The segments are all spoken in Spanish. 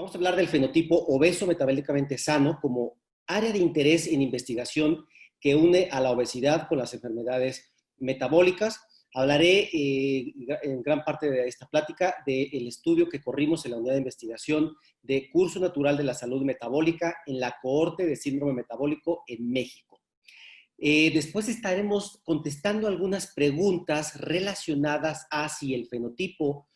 Vamos a hablar del fenotipo obeso metabólicamente sano como área de interés en investigación que une a la obesidad con las enfermedades metabólicas. Hablaré en gran parte de esta plática del estudio que corrimos en la unidad de investigación de Curso Natural de la Salud Metabólica en la cohorte de síndrome metabólico en México. Después estaremos contestando algunas preguntas relacionadas a si el fenotipo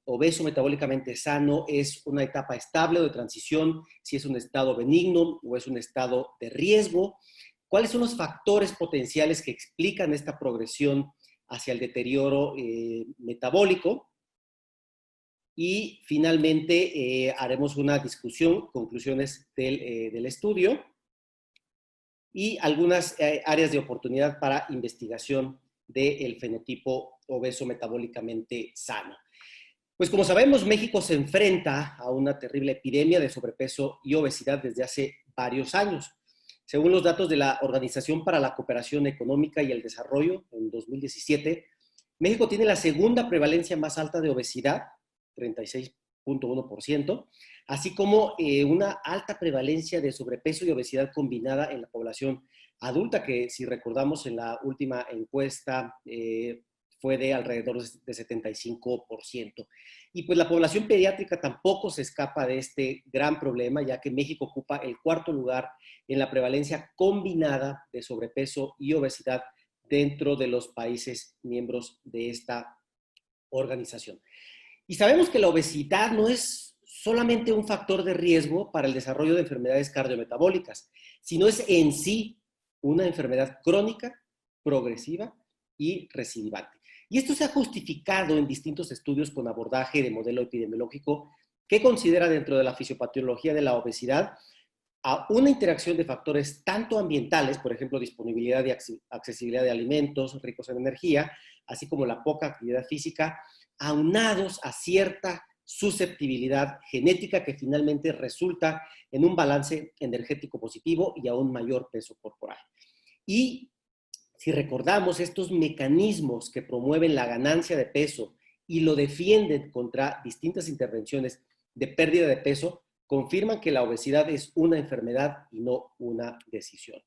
obeso metabólicamente sano es una etapa estable o de transición, si es un estado benigno o es un estado de riesgo, cuáles son los factores potenciales que explican esta progresión hacia el deterioro metabólico, y finalmente haremos una discusión, conclusiones del estudio y algunas áreas de oportunidad para investigación del fenotipo obeso metabólicamente sano. Pues como sabemos, México se enfrenta a una terrible epidemia de sobrepeso y obesidad desde hace varios años. Según los datos de la Organización para la Cooperación Económica y el Desarrollo, en 2017, México tiene la segunda prevalencia más alta de obesidad, 36.1%, así como una alta prevalencia de sobrepeso y obesidad combinada en la población adulta, que si recordamos en la última encuesta fue de alrededor de 75%. Y pues la población pediátrica tampoco se escapa de este gran problema, ya que México ocupa el cuarto lugar en la prevalencia combinada de sobrepeso y obesidad dentro de los países miembros de esta organización. Y sabemos que la obesidad no es solamente un factor de riesgo para el desarrollo de enfermedades cardiometabólicas, sino es en sí una enfermedad crónica, progresiva y recidivante. Y esto se ha justificado en distintos estudios con abordaje de modelo epidemiológico que considera dentro de la fisiopatología de la obesidad a una interacción de factores tanto ambientales, por ejemplo, disponibilidad y accesibilidad de alimentos ricos en energía, así como la poca actividad física, aunados a cierta susceptibilidad genética que finalmente resulta en un balance energético positivo y a un mayor peso corporal. Y si recordamos estos mecanismos que promueven la ganancia de peso y lo defienden contra distintas intervenciones de pérdida de peso, confirman que la obesidad es una enfermedad y no una decisión.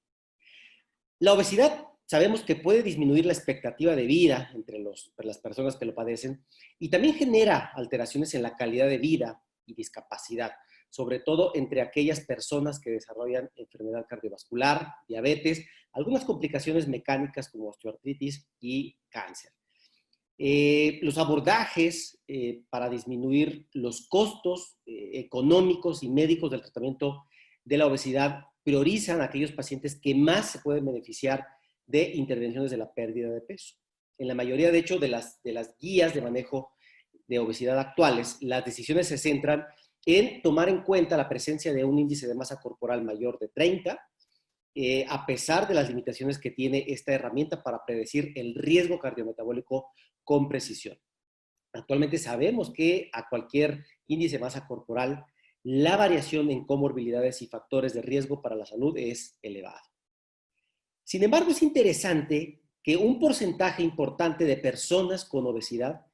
La obesidad sabemos que puede disminuir la expectativa de vida entre las personas que lo padecen y también genera alteraciones en la calidad de vida y discapacidad, sobre todo entre aquellas personas que desarrollan enfermedad cardiovascular, diabetes, algunas complicaciones mecánicas como osteoartritis y cáncer. Los abordajes para disminuir los costos económicos y médicos del tratamiento de la obesidad priorizan a aquellos pacientes que más se pueden beneficiar de intervenciones de la pérdida de peso. En la mayoría, de hecho, de las guías de manejo de obesidad actuales, las decisiones se centran en tomar en cuenta la presencia de un índice de masa corporal mayor de 30, a pesar de las limitaciones que tiene esta herramienta para predecir el riesgo cardiometabólico con precisión. Actualmente sabemos que a cualquier índice de masa corporal, la variación en comorbilidades y factores de riesgo para la salud es elevada. Sin embargo, es interesante que un porcentaje importante de personas con obesidad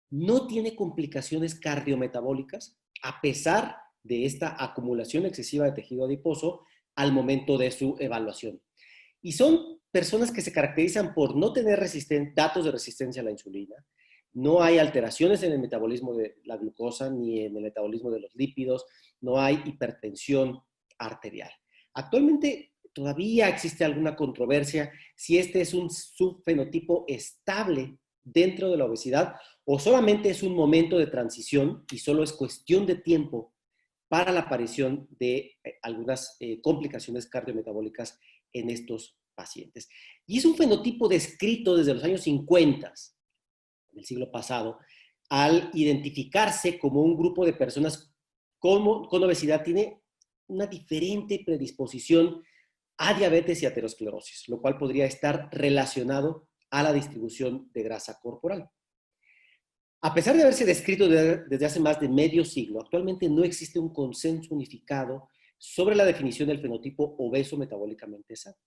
no tiene complicaciones cardiometabólicas a pesar de esta acumulación excesiva de tejido adiposo al momento de su evaluación. Y son personas que se caracterizan por no tener datos de resistencia a la insulina, no hay alteraciones en el metabolismo de la glucosa ni en el metabolismo de los lípidos, no hay hipertensión arterial. Actualmente todavía existe alguna controversia si este es un subfenotipo estable dentro de la obesidad o solamente es un momento de transición y solo es cuestión de tiempo para la aparición de algunas complicaciones cardiometabólicas en estos pacientes. Y es un fenotipo descrito desde los años 50 del siglo pasado, al identificarse como un grupo de personas con obesidad tiene una diferente predisposición a diabetes y aterosclerosis, lo cual podría estar relacionado a la distribución de grasa corporal. A pesar de haberse descrito desde hace más de medio siglo, actualmente no existe un consenso unificado sobre la definición del fenotipo obeso metabólicamente sano.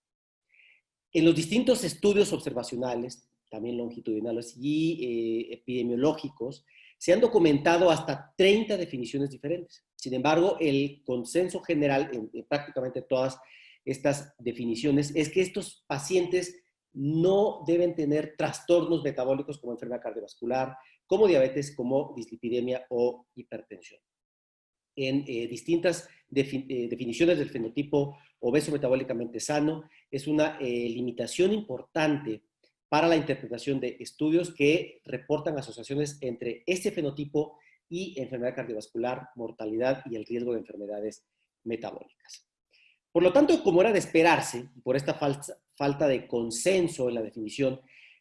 En los distintos estudios observacionales, también longitudinales y epidemiológicos, Se han documentado hasta 30 definiciones diferentes. Sin embargo, el consenso general en prácticamente todas estas definiciones es que estos pacientes no deben tener trastornos metabólicos como enfermedad cardiovascular, como diabetes, como dislipidemia o hipertensión. En distintas definiciones del fenotipo obeso metabólicamente sano, es una limitación importante para la interpretación de estudios que reportan asociaciones entre este fenotipo y enfermedad cardiovascular, mortalidad y el riesgo de enfermedades metabólicas. Por lo tanto, como era de esperarse, por esta falta de consenso en la definición,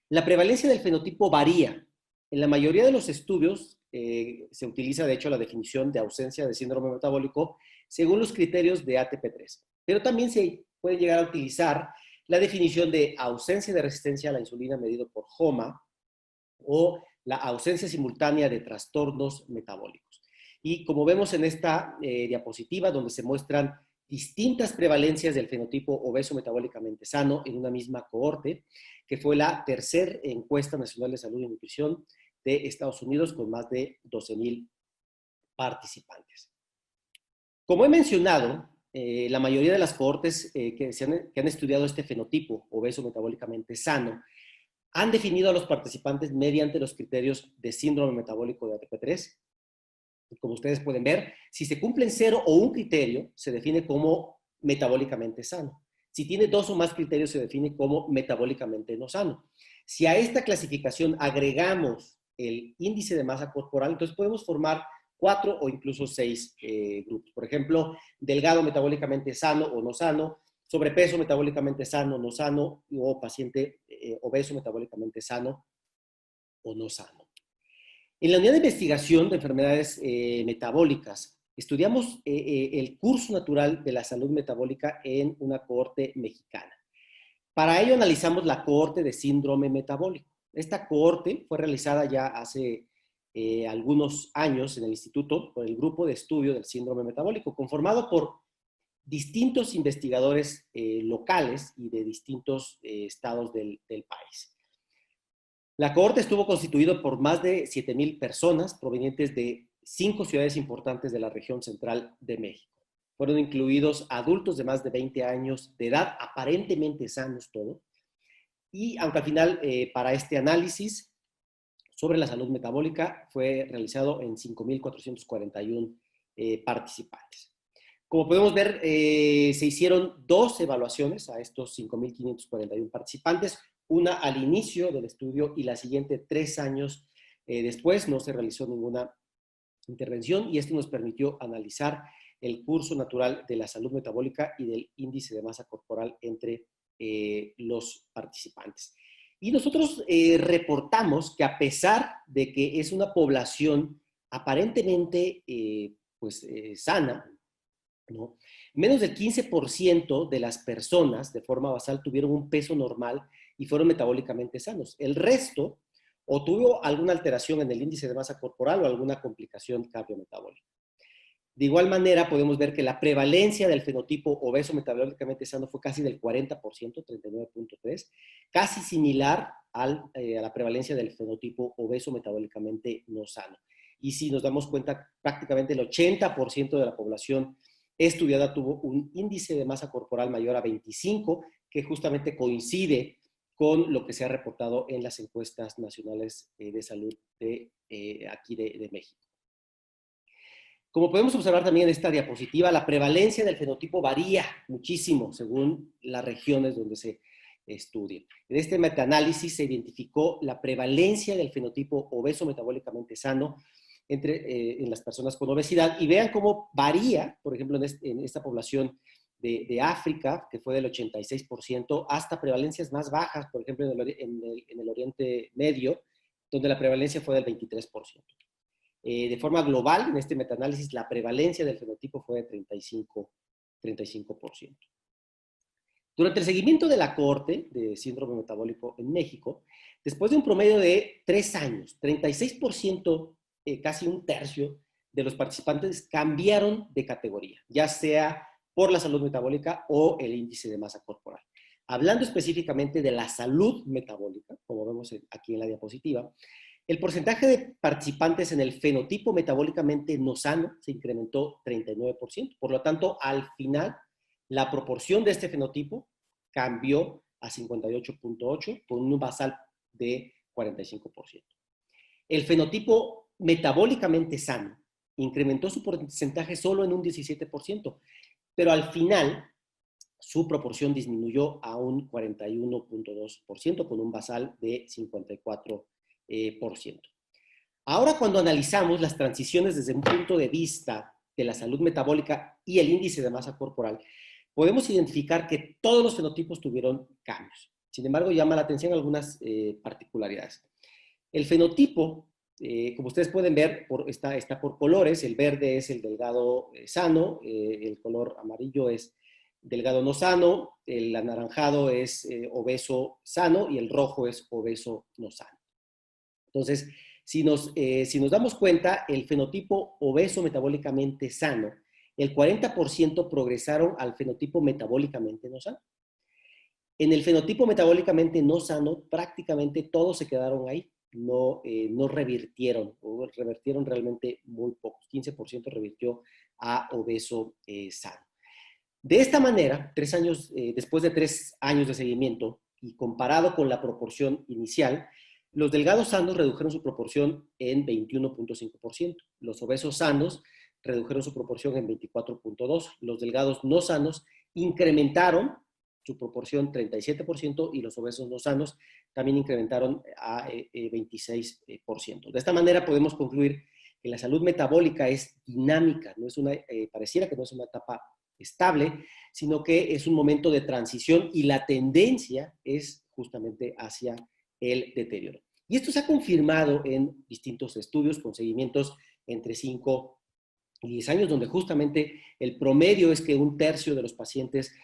la prevalencia del fenotipo varía. En la mayoría de los estudios se utiliza, de hecho, la definición de ausencia de síndrome metabólico según los criterios de ATP3. Pero también se puede llegar a utilizar la definición de ausencia de resistencia a la insulina medido por JOMA o la ausencia simultánea de trastornos metabólicos. Y como vemos en esta diapositiva, donde se muestran distintas prevalencias del fenotipo obeso metabólicamente sano en una misma cohorte, que fue la tercera encuesta nacional de salud y nutrición de Estados Unidos con más de 12,000 participantes. Como he mencionado, la mayoría de las cohortes que han estudiado este fenotipo obeso metabólicamente sano han definido a los participantes mediante los criterios de síndrome metabólico de ATP3. Como ustedes pueden ver, si se cumplen 0 o un criterio, se define como metabólicamente sano. Si tiene 2 o más criterios, se define como metabólicamente no sano. Si a esta clasificación agregamos el índice de masa corporal, entonces podemos formar 4 o incluso 6 grupos. Por ejemplo, delgado metabólicamente sano o no sano, sobrepeso metabólicamente sano o no sano, o paciente obeso metabólicamente sano o no sano. En la unidad de investigación de enfermedades metabólicas, estudiamos el curso natural de la salud metabólica en una cohorte mexicana. Para ello analizamos la cohorte de síndrome metabólico. Esta cohorte fue realizada ya hace algunos años en el instituto por el grupo de estudio del síndrome metabólico, conformado por distintos investigadores locales y de distintos estados del país. La cohorte estuvo constituida por más de 7,000 personas provenientes de 5 ciudades importantes de la región central de México. Fueron incluidos adultos de más de 20 años de edad, aparentemente sanos todos, y aunque al final para este análisis sobre la salud metabólica fue realizado en 5,441 participantes. Como podemos ver, se hicieron 2 evaluaciones a estos 5,541 participantes, una al inicio del estudio y la siguiente 3 años después. No se realizó ninguna intervención y esto nos permitió analizar el curso natural de la salud metabólica y del índice de masa corporal entre los participantes. Y nosotros reportamos que a pesar de que es una población aparentemente sana, ¿no? Menos del 15% de las personas de forma basal tuvieron un peso normal y fueron metabólicamente sanos. El resto o tuvo alguna alteración en el índice de masa corporal o alguna complicación cardiometabólica. De igual manera, podemos ver que la prevalencia del fenotipo obeso metabólicamente sano fue casi del 40%, 39.3%, casi similar a la prevalencia del fenotipo obeso metabólicamente no sano. Y si nos damos cuenta, prácticamente el 80% de la población estudiada tuvo un índice de masa corporal mayor a 25, que justamente coincide con lo que se ha reportado en las encuestas nacionales de salud de aquí de México. Como podemos observar también en esta diapositiva, la prevalencia del fenotipo varía muchísimo según las regiones donde se estudia. En este metaanálisis se identificó la prevalencia del fenotipo obeso metabólicamente sano en las personas con obesidad y vean cómo varía, por ejemplo, en esta población de África, que fue del 86%, hasta prevalencias más bajas, por ejemplo, en el Oriente Medio, donde la prevalencia fue del 23%. De forma global, en este metaanálisis, la prevalencia del fenotipo fue de 35%. Durante el seguimiento de la cohorte de síndrome metabólico en México, después de un promedio de 3 años, 36%, casi un tercio de los participantes cambiaron de categoría, ya sea por la salud metabólica o el índice de masa corporal. Hablando específicamente de la salud metabólica, como vemos aquí en la diapositiva, El porcentaje de participantes en el fenotipo metabólicamente no sano se incrementó 39%. Por lo tanto, al final, la proporción de este fenotipo cambió a 58.8 con un basal de 45%. El fenotipo metabólicamente sano incrementó su porcentaje solo en un 17%, pero al final su proporción disminuyó a un 41.2% con un basal de 54%. Ahora, cuando analizamos las transiciones desde un punto de vista de la salud metabólica y el índice de masa corporal, podemos identificar que todos los fenotipos tuvieron cambios. Sin embargo, llama la atención algunas particularidades. El fenotipo, como ustedes pueden ver, está por colores. El verde es el delgado sano, el color amarillo es delgado no sano, el anaranjado es obeso sano y el rojo es obeso no sano. Entonces, si nos damos cuenta, el fenotipo obeso metabólicamente sano, el 40% progresaron al fenotipo metabólicamente no sano. En el fenotipo metabólicamente no sano, prácticamente todos se quedaron ahí, no revirtieron, o revertieron realmente muy pocos, 15% revirtió a obeso sano. De esta manera, después de 3 años de seguimiento y comparado con la proporción inicial, los delgados sanos redujeron su proporción en 21.5%, los obesos sanos redujeron su proporción en 24.2%, los delgados no sanos incrementaron su proporción 37% y los obesos no sanos también incrementaron a 26%. De esta manera podemos concluir que la salud metabólica es dinámica, no es pareciera que no es una etapa estable, sino que es un momento de transición y la tendencia es justamente hacia el deterioro. Y esto se ha confirmado en distintos estudios con seguimientos entre 5 y 10 años, donde justamente el promedio es que 1/3 de los pacientes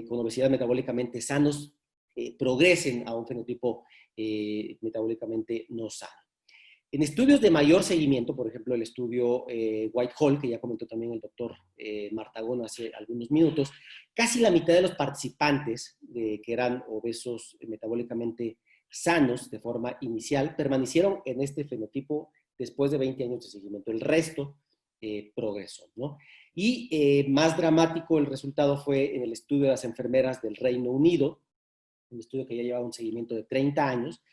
con obesidad metabólicamente sanos progresen a un fenotipo metabólicamente no sano. En estudios de mayor seguimiento, por ejemplo, el estudio Whitehall, que ya comentó también el doctor Martagón hace algunos minutos, casi la mitad de los participantes que eran obesos metabólicamente sanos de forma inicial permanecieron en este fenotipo después de 20 años de seguimiento. El resto progresó, ¿no? Y más dramático el resultado fue en el estudio de las enfermeras del Reino Unido, un estudio que ya llevaba un seguimiento de 30 años.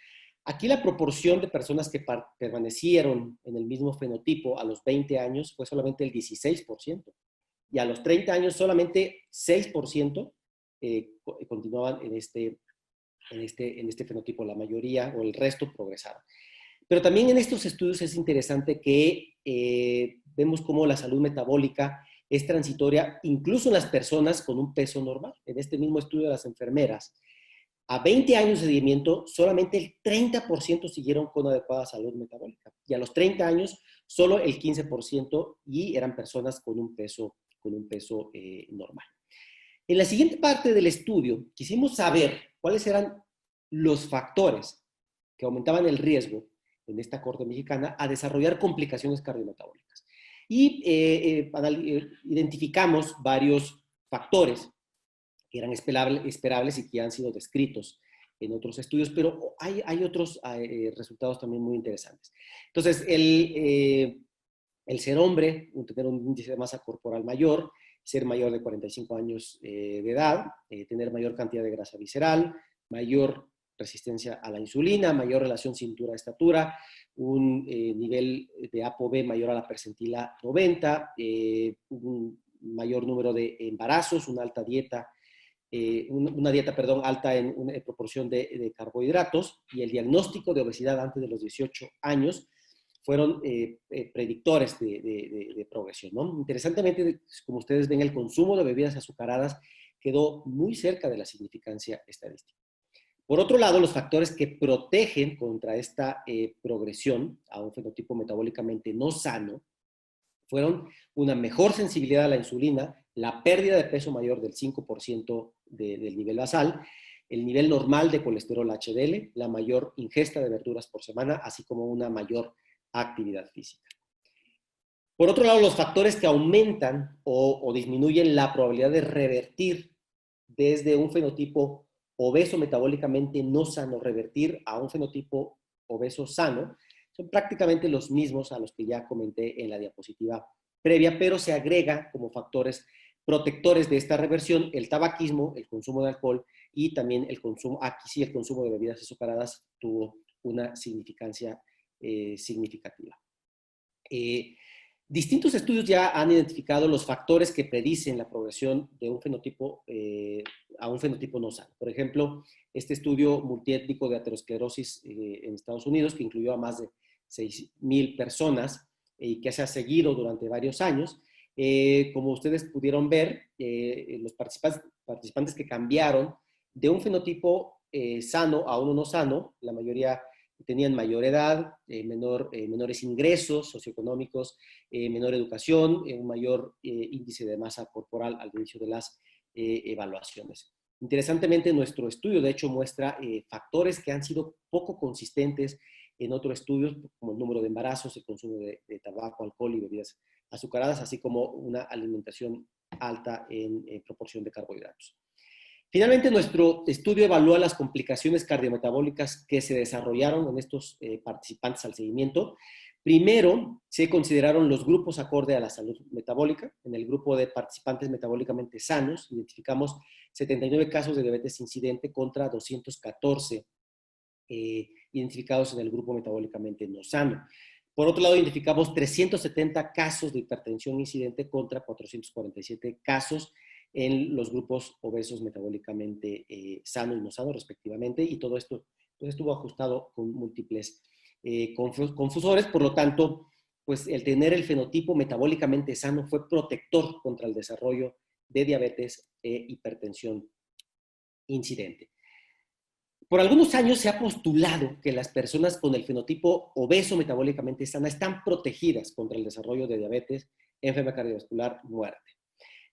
Aquí la proporción de personas que permanecieron en el mismo fenotipo a los 20 años fue solamente el 16%, y a los 30 años solamente 6% continuaban en este fenotipo. La mayoría o el resto progresaron. Pero también en estos estudios es interesante que vemos cómo la salud metabólica es transitoria incluso en las personas con un peso normal. En este mismo estudio de las enfermeras, a 20 años de seguimiento, solamente el 30% siguieron con adecuada salud metabólica. Y a los 30 años, solo el 15%, y eran personas con un peso normal. En la siguiente parte del estudio, quisimos saber cuáles eran los factores que aumentaban el riesgo en esta corte mexicana a desarrollar complicaciones cardiometabólicas. Y identificamos varios factores que eran esperables y que han sido descritos en otros estudios, pero hay otros resultados también muy interesantes. Entonces, el ser hombre, tener un índice de masa corporal mayor, ser mayor de 45 años de edad, tener mayor cantidad de grasa visceral, mayor resistencia a la insulina, mayor relación cintura-estatura, un nivel de ApoB mayor a la percentila 90, un mayor número de embarazos, una alta dieta, alta en una proporción de carbohidratos, y el diagnóstico de obesidad antes de los 18 años fueron predictores de progresión, ¿no? Interesantemente, como ustedes ven, el consumo de bebidas azucaradas quedó muy cerca de la significancia estadística. Por otro lado, los factores que protegen contra esta progresión a un fenotipo metabólicamente no sano fueron una mejor sensibilidad a la insulina, la pérdida de peso mayor del 5% del nivel basal, el nivel normal de colesterol HDL, la mayor ingesta de verduras por semana, así como una mayor actividad física. Por otro lado, los factores que aumentan o disminuyen la probabilidad de revertir desde un fenotipo obeso metabólicamente no sano, revertir a un fenotipo obeso sano, son prácticamente los mismos a los que ya comenté en la diapositiva previa, pero se agrega como factores protectores de esta reversión el tabaquismo, el consumo de alcohol y también el consumo, aquí sí el consumo de bebidas azucaradas tuvo una significancia significativa. Distintos estudios ya han identificado los factores que predicen la progresión de un fenotipo a un fenotipo no sano. Por ejemplo, este estudio multiétnico de aterosclerosis en Estados Unidos, que incluyó a más de 6,000 personas y que se ha seguido durante varios años. Como ustedes pudieron ver, los participantes que cambiaron de un fenotipo sano a uno no sano, la mayoría tenían mayor edad, menores ingresos socioeconómicos, menor educación, un mayor índice de masa corporal al inicio de las evaluaciones. Interesantemente, nuestro estudio, de hecho, muestra factores que han sido poco consistentes en otros estudios, como el número de embarazos, el consumo de tabaco, alcohol y bebidas azucaradas, así como una alimentación alta en proporción de carbohidratos. Finalmente, nuestro estudio evalúa las complicaciones cardiometabólicas que se desarrollaron en estos participantes al seguimiento. Primero, se consideraron los grupos acorde a la salud metabólica. En el grupo de participantes metabólicamente sanos, identificamos 79 casos de diabetes incidente contra 214 identificados en el grupo metabólicamente no sano. Por otro lado, identificamos 370 casos de hipertensión incidente contra 447 casos en los grupos obesos metabólicamente sano y no sano, respectivamente, y todo esto pues, estuvo ajustado con múltiples confusores. Por lo tanto, pues el tener el fenotipo metabólicamente sano fue protector contra el desarrollo de diabetes e hipertensión incidente. Por algunos años se ha postulado que las personas con el fenotipo obeso metabólicamente sana están protegidas contra el desarrollo de diabetes, enfermedad cardiovascular, muerte,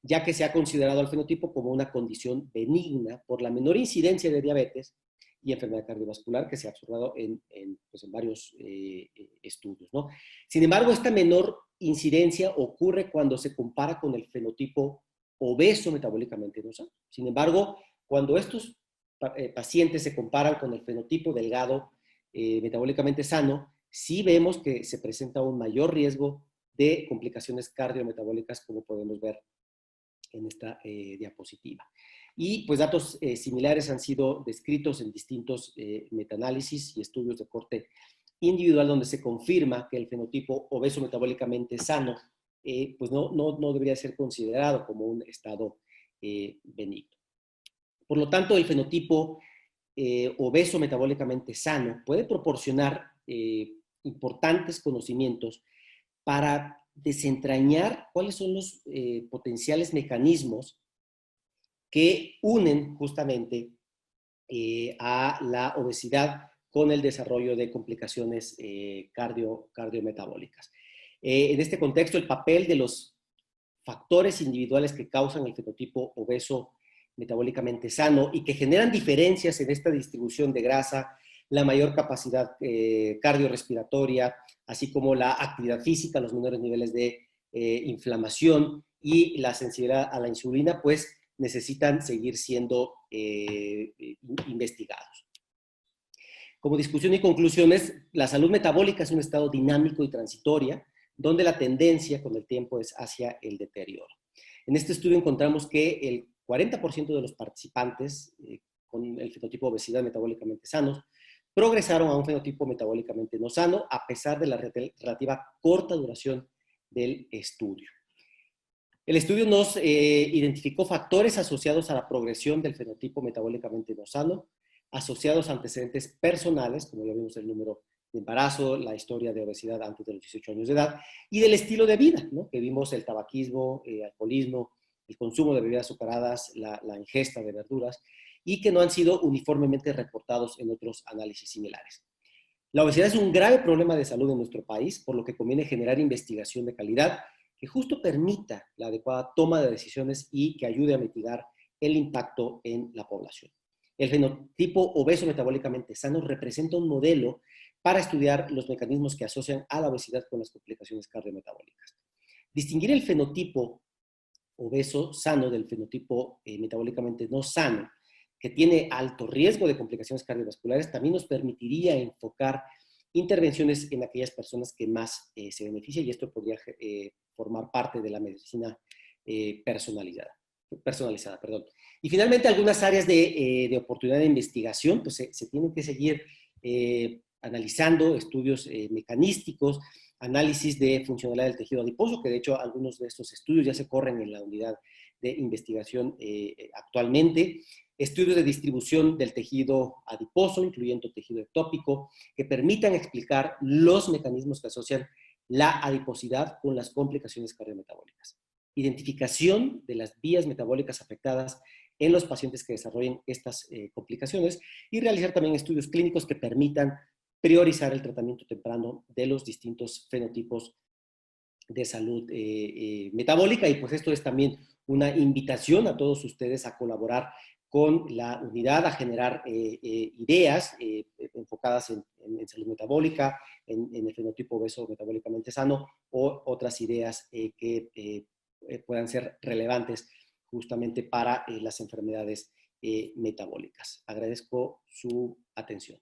ya que se ha considerado al fenotipo como una condición benigna por la menor incidencia de diabetes y enfermedad cardiovascular que se ha observado pues en varios estudios, ¿no? Sin embargo, esta menor incidencia ocurre cuando se compara con el fenotipo obeso metabólicamente no sano. Sin embargo, cuando estos pacientes se comparan con el fenotipo delgado metabólicamente sano, sí vemos que se presenta un mayor riesgo de complicaciones cardiometabólicas, como podemos ver en esta diapositiva. Y pues datos similares han sido descritos en distintos metaanálisis y estudios de corte individual donde se confirma que el fenotipo obeso metabólicamente sano pues no debería ser considerado como un estado benigno. Por lo tanto, el fenotipo obeso metabólicamente sano puede proporcionar importantes conocimientos para desentrañar cuáles son los potenciales mecanismos que unen justamente a la obesidad con el desarrollo de complicaciones cardiometabólicas. En este contexto, el papel de los factores individuales que causan el fenotipo obeso metabólicamente sano y que generan diferencias en esta distribución de grasa, la mayor capacidad cardiorrespiratoria, así como la actividad física, los menores niveles de inflamación y la sensibilidad a la insulina, pues necesitan seguir siendo investigados. Como discusión y conclusiones, la salud metabólica es un estado dinámico y transitoria, donde la tendencia con el tiempo es hacia el deterioro. En este estudio encontramos que el 40% de los participantes con el fenotipo de obesidad metabólicamente sanos progresaron a un fenotipo metabólicamente no sano a pesar de la relativa corta duración del estudio. El estudio nos identificó factores asociados a la progresión del fenotipo metabólicamente no sano, asociados a antecedentes personales, como ya vimos el número de embarazo, la historia de obesidad antes de los 18 años de edad, y del estilo de vida, ¿no? Que vimos el tabaquismo, alcoholismo, el consumo de bebidas azucaradas, la ingesta de verduras, y que no han sido uniformemente reportados en otros análisis similares. La obesidad es un grave problema de salud en nuestro país, por lo que conviene generar investigación de calidad que justo permita la adecuada toma de decisiones y que ayude a mitigar el impacto en la población. El fenotipo obeso metabólicamente sano representa un modelo para estudiar los mecanismos que asocian a la obesidad con las complicaciones cardiometabólicas. Distinguir el fenotipo obeso sano del fenotipo metabólicamente no sano, que tiene alto riesgo de complicaciones cardiovasculares, también nos permitiría enfocar intervenciones en aquellas personas que más se benefician, y esto podría formar parte de la medicina personalizada. Perdón. Y finalmente, algunas áreas de oportunidad de investigación, pues se tienen que seguir analizando estudios mecanísticos, análisis de funcionalidad del tejido adiposo, que de hecho algunos de estos estudios ya se corren en la unidad de investigación actualmente, estudios de distribución del tejido adiposo, incluyendo tejido ectópico, que permitan explicar los mecanismos que asocian la adiposidad con las complicaciones cardiometabólicas. Identificación de las vías metabólicas afectadas en los pacientes que desarrollen estas complicaciones y realizar también estudios clínicos que permitan priorizar el tratamiento temprano de los distintos fenotipos de salud metabólica. Y pues esto es también una invitación a todos ustedes a colaborar con la unidad, a generar ideas enfocadas en salud metabólica, en el fenotipo obeso metabólicamente sano, o otras ideas que puedan ser relevantes justamente para las enfermedades metabólicas. Agradezco su atención.